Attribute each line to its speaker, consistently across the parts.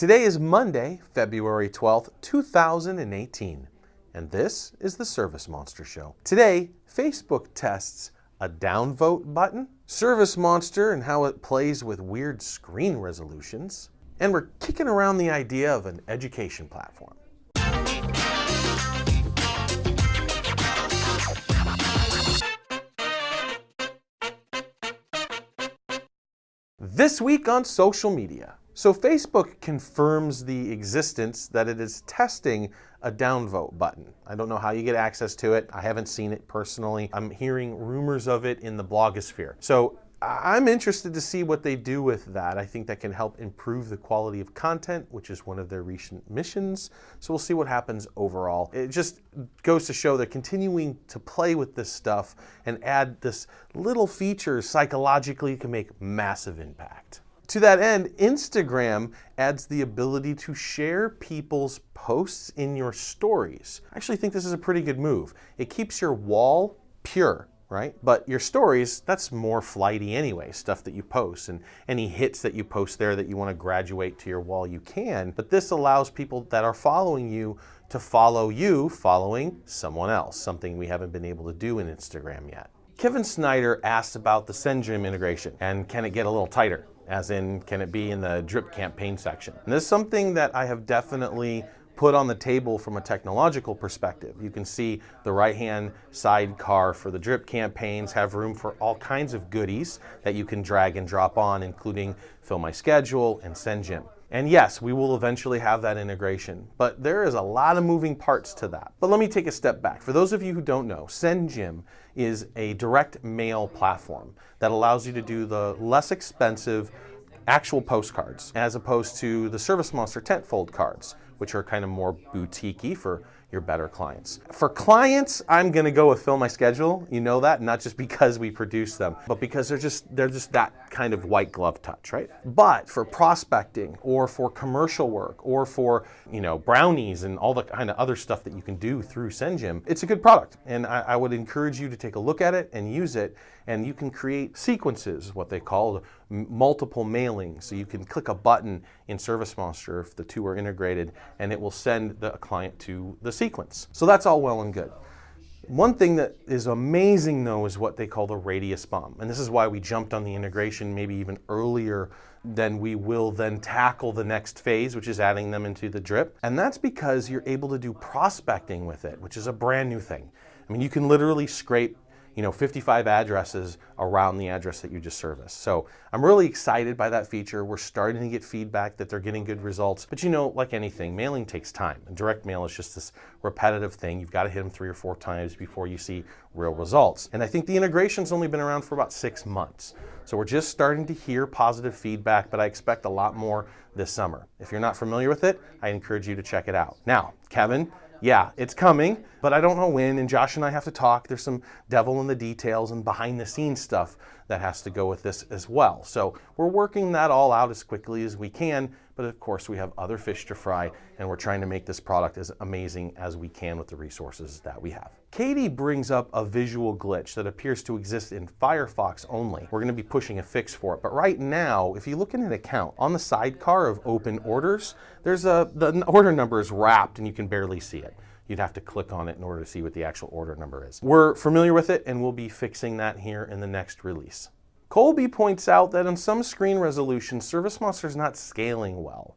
Speaker 1: Today is Monday, February 12th, 2018, and this is the ServiceMonster Show. Today, Facebook tests a downvote button, ServiceMonster and how it plays with weird screen resolutions, and we're kicking around the idea of an education platform. This week on social media. So Facebook confirms the existence that it is testing a downvote button. I don't know how you get access to it. I haven't seen it personally. I'm hearing rumors of it in the blogosphere. So I'm interested to see what they do with that. I think that can help improve the quality of content, which is one of their recent missions. So we'll see what happens overall. It just goes to show they're continuing to play with this stuff and add this little feature psychologically can make massive impact. To that end, Instagram adds the ability to share people's posts in your stories. I actually think this is a pretty good move. It keeps your wall pure, right? But your stories, that's more flighty anyway, stuff that you post, and any hits that you post there that you want to graduate to your wall, you can. But this allows people that are following you to follow you following someone else, something we haven't been able to do in Instagram yet. Kevin Snyder asked about the SendGym integration, and can it get a little tighter? As in, can it be in the drip campaign section? And this is something that I have definitely put on the table from a technological perspective. You can see the right-hand sidecar for the drip campaigns have room for all kinds of goodies that you can drag and drop on, including Fill My Schedule and SendGym. And yes, we will eventually have that integration, but there is a lot of moving parts to that. But let me take a step back. For those of you who don't know, SendGym is a direct mail platform that allows you to do the less expensive actual postcards as opposed to the ServiceMonster tentfold cards, which are kind of more boutique-y for your better clients. For clients, I'm gonna go with Fill My Schedule. You know that, not just because we produce them, but because they're just that kind of white glove touch, right? But for prospecting or for commercial work or for, brownies and all the kind of other stuff that you can do through SendGym, it's a good product. And I would encourage you to take a look at it and use it. And you can create sequences, what they call multiple mailings. So you can click a button in ServiceMonster if the two are integrated, and it will send the client to the sequence. So that's all well and good. One thing that is amazing though is what they call the radius bomb. And this is why we jumped on the integration maybe even earlier than we will then tackle the next phase, which is adding them into the drip. And that's because you're able to do prospecting with it, which is a brand new thing. I mean, you can literally scrape 55 addresses around the address that you just serviced. So I'm really excited by that feature. We're starting to get feedback that they're getting good results. But like anything, mailing takes time. And direct mail is just this repetitive thing. You've got to hit them 3 or 4 times before you see real results. And I think the integration's only been around for about 6 months. So we're just starting to hear positive feedback, but I expect a lot more this summer. If you're not familiar with it, I encourage you to check it out. Now, Kevin, yeah, it's coming, but I don't know when, and Josh and I have to talk. There's some devil in the details and behind the scenes stuff that has to go with this as well. So we're working that all out as quickly as we can, but of course we have other fish to fry, and we're trying to make this product as amazing as we can with the resources that we have. Katie brings up a visual glitch that appears to exist in Firefox only. We're gonna be pushing a fix for it, but right now, if you look in an account, on the sidecar of open orders, the order number is wrapped and you can barely see it. You'd have to click on it in order to see what the actual order number is. We're familiar with it and we'll be fixing that here in the next release. Colby points out that on some screen resolutions, ServiceMonster is not scaling well.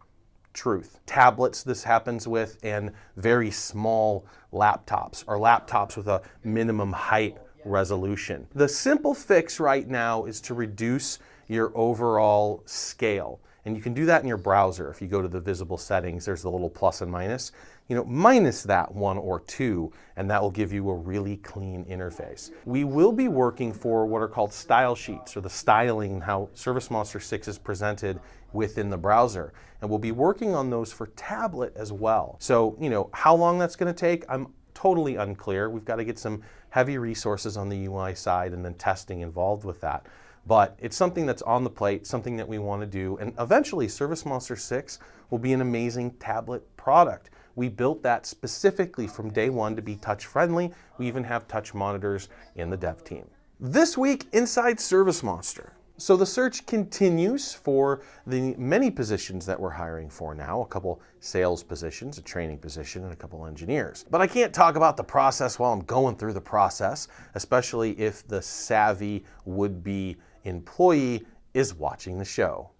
Speaker 1: Truth. Tablets this happens with, and very small laptops, or laptops with a minimum height resolution. The simple fix right now is to reduce your overall scale. And you can do that in your browser. If you go to the visible settings, there's the little plus and minus. Minus that 1 or 2, and that will give you a really clean interface. We will be working for what are called style sheets, or the styling, how ServiceMonster 6 is presented within the browser. And we'll be working on those for tablet as well. So, how long that's gonna take, I'm totally unclear. We've got to get some heavy resources on the UI side and then testing involved with that. But it's something that's on the plate, something that we want to do. And eventually, ServiceMonster 6 will be an amazing tablet product. We built that specifically from day one to be touch-friendly. We even have touch monitors in the dev team. This week inside ServiceMonster. So the search continues for the many positions that we're hiring for now, a couple sales positions, a training position, and a couple engineers. But I can't talk about the process while I'm going through the process, especially if the savvy would-be employee is watching the show.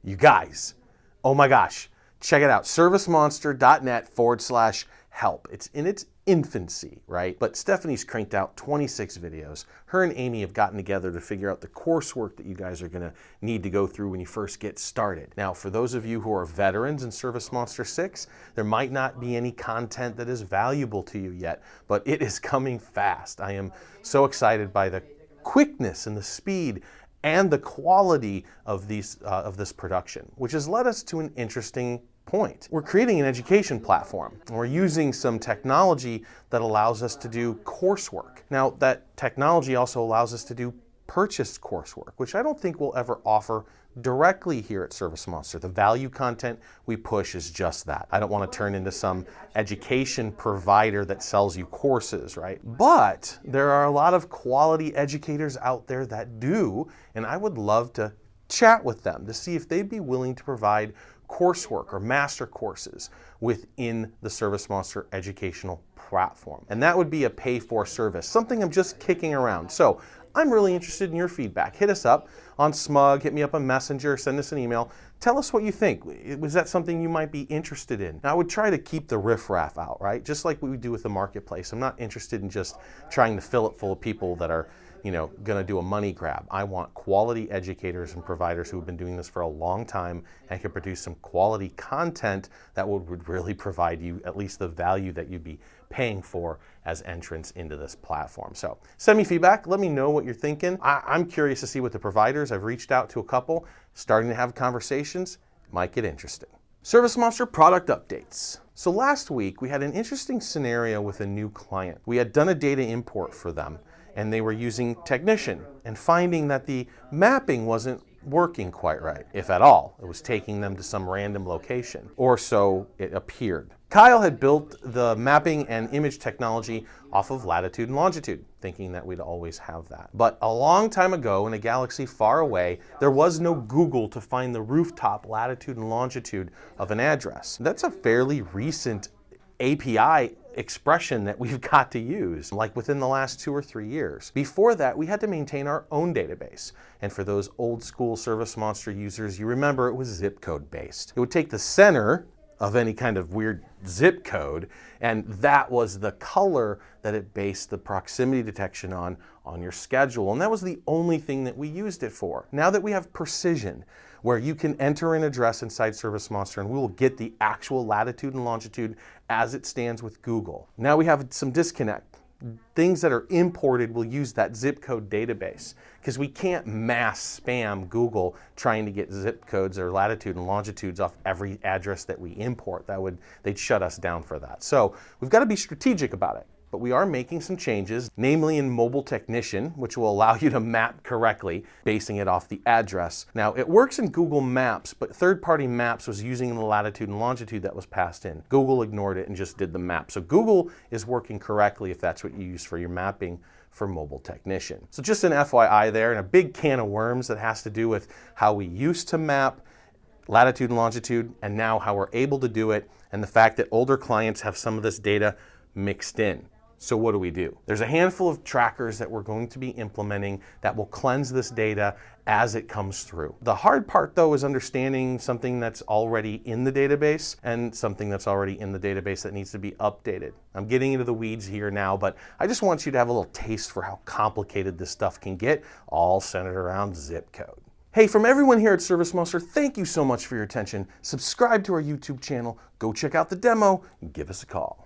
Speaker 1: You guys, oh my gosh, check it out, servicemonster.net/help. It's in its infancy, right? But Stephanie's cranked out 26 videos. Her and Amy have gotten together to figure out the coursework that you guys are gonna need to go through when you first get started. Now, for those of you who are veterans in ServiceMonster 6, there might not be any content that is valuable to you yet, but it is coming fast. I am so excited by the quickness and the speed and the quality of this production, which has led us to an interesting point. We're creating an education platform. We're using some technology that allows us to do coursework. Now, that technology also allows us to do purchased coursework, which I don't think we'll ever offer directly here at ServiceMonster. The value content we push is just that. I don't want to turn into some education provider that sells you courses, right? But there are a lot of quality educators out there that do, and I would love to chat with them to see if they'd be willing to provide coursework or master courses within the ServiceMonster educational platform. And that would be a pay-for service, something I'm just kicking around. So I'm really interested in your feedback. Hit us up on Smug, hit me up on Messenger, send us an email. Tell us what you think. Was that something you might be interested in? Now, I would try to keep the riffraff out, right? Just like we do with the marketplace. I'm not interested in just trying to fill it full of people that are, going to do a money grab. I want quality educators and providers who have been doing this for a long time and can produce some quality content that would really provide you at least the value that you'd be paying for as entrance into this platform. So send me feedback. Let me know what you're thinking. I'm curious to see what the providers, I've reached out to a couple, starting to have conversations. Might get interesting. ServiceMonster product updates. So last week we had an interesting scenario with a new client. We had done a data import for them, and they were using Technician and finding that the mapping wasn't working quite right, if at all. It was taking them to some random location, or so it appeared. Kyle had built the mapping and image technology off of latitude and longitude, thinking that we'd always have that. But a long time ago, in a galaxy far away, there was no Google to find the rooftop latitude and longitude of an address. That's a fairly recent API expression that we've got to use, like within the last 2 or 3 years. Before that, we had to maintain our own database. And for those old school ServiceMonster users, you remember it was zip code based. It would take the center of any kind of weird zip code, and that was the color that it based the proximity detection on your schedule. And that was the only thing that we used it for. Now that we have precision, where you can enter an address inside ServiceMonster and we will get the actual latitude and longitude as it stands with Google. Now we have some disconnect. Things that are imported will use that zip code database because we can't mass spam Google trying to get zip codes or latitude and longitudes off every address that we import. They'd shut us down for that. So we've got to be strategic about it. But we are making some changes, namely in Mobile Technician, which will allow you to map correctly, basing it off the address. Now, it works in Google Maps, but third-party Maps was using the latitude and longitude that was passed in. Google ignored it and just did the map. So Google is working correctly if that's what you use for your mapping for Mobile Technician. So just an FYI there, and a big can of worms that has to do with how we used to map latitude and longitude, and now how we're able to do it, and the fact that older clients have some of this data mixed in. So what do? There's a handful of trackers that we're going to be implementing that will cleanse this data as it comes through. The hard part, though, is understanding something that's already in the database and something that's already in the database that needs to be updated. I'm getting into the weeds here now, but I just want you to have a little taste for how complicated this stuff can get, all centered around zip code. Hey, from everyone here at ServiceMonster, thank you so much for your attention. Subscribe to our YouTube channel, go check out the demo, and give us a call.